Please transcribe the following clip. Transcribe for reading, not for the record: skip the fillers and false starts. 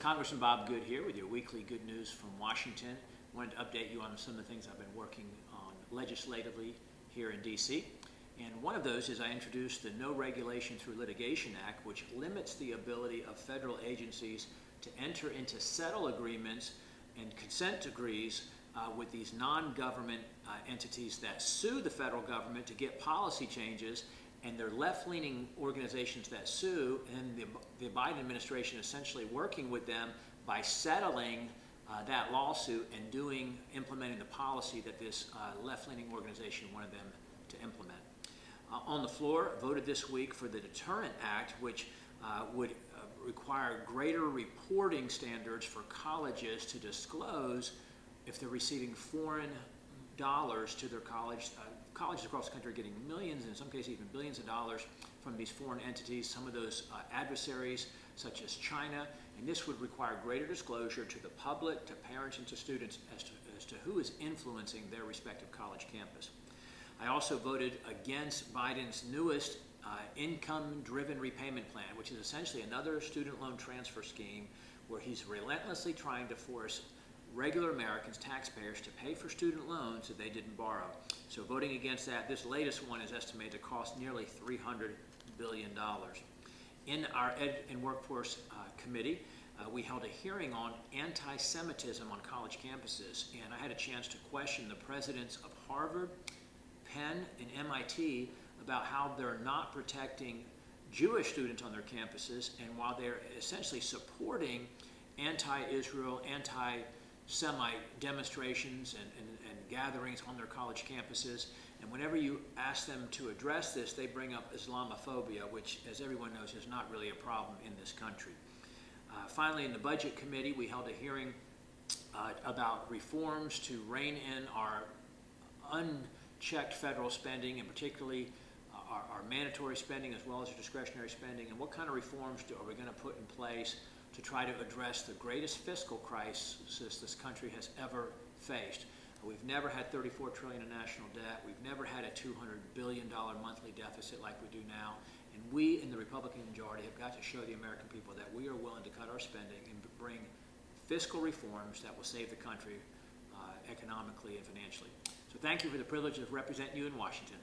Congressman Bob Good here with your weekly Good News from Washington. I wanted to update you on some of the things I've been working on legislatively here in D.C. And one of those is I introduced the No Regulation Through Litigation Act, which limits the ability of federal agencies to enter into settle agreements and consent decrees with these non-government entities that sue the federal government to get policy changes, and they're left-leaning organizations that sue, and the Biden administration essentially working with them by settling that lawsuit and implementing the policy that this left-leaning organization wanted them to implement. On the floor, voted this week for the Deterrent Act, which would require greater reporting standards for colleges to disclose if they're receiving foreign dollars to their college. Colleges across the country are getting millions, and in some cases even billions of dollars from these foreign entities, some of those adversaries such as China, and this would require greater disclosure to the public, to parents, and to students as to who is influencing their respective college campus. I also voted against Biden's newest income-driven repayment plan, which is essentially another student loan transfer scheme where he's relentlessly trying to force regular Americans, taxpayers, to pay for student loans that they didn't borrow. So voting against that, this latest one is estimated to cost nearly $300 billion. In our Ed and Workforce Committee, we held a hearing on anti-Semitism on college campuses, and I had a chance to question the presidents of Harvard, Penn, and MIT about how they're not protecting Jewish students on their campuses, and while they're essentially supporting anti-Israel, anti-Semite demonstrations and gatherings on their college campuses. And whenever you ask them to address this, they bring up Islamophobia, which, as everyone knows, is not really a problem in this country. Finally, in the Budget Committee, we held a hearing about reforms to rein in our unchecked federal spending, and particularly our mandatory spending as well as our discretionary spending, and what kind of reforms are we going to put in place to try to address the greatest fiscal crisis this country has ever faced. We've never had $34 trillion in national debt. We've never had a $200 billion monthly deficit like we do now. And we in the Republican majority have got to show the American people that we are willing to cut our spending and bring fiscal reforms that will save the country economically and financially. So thank you for the privilege of representing you in Washington.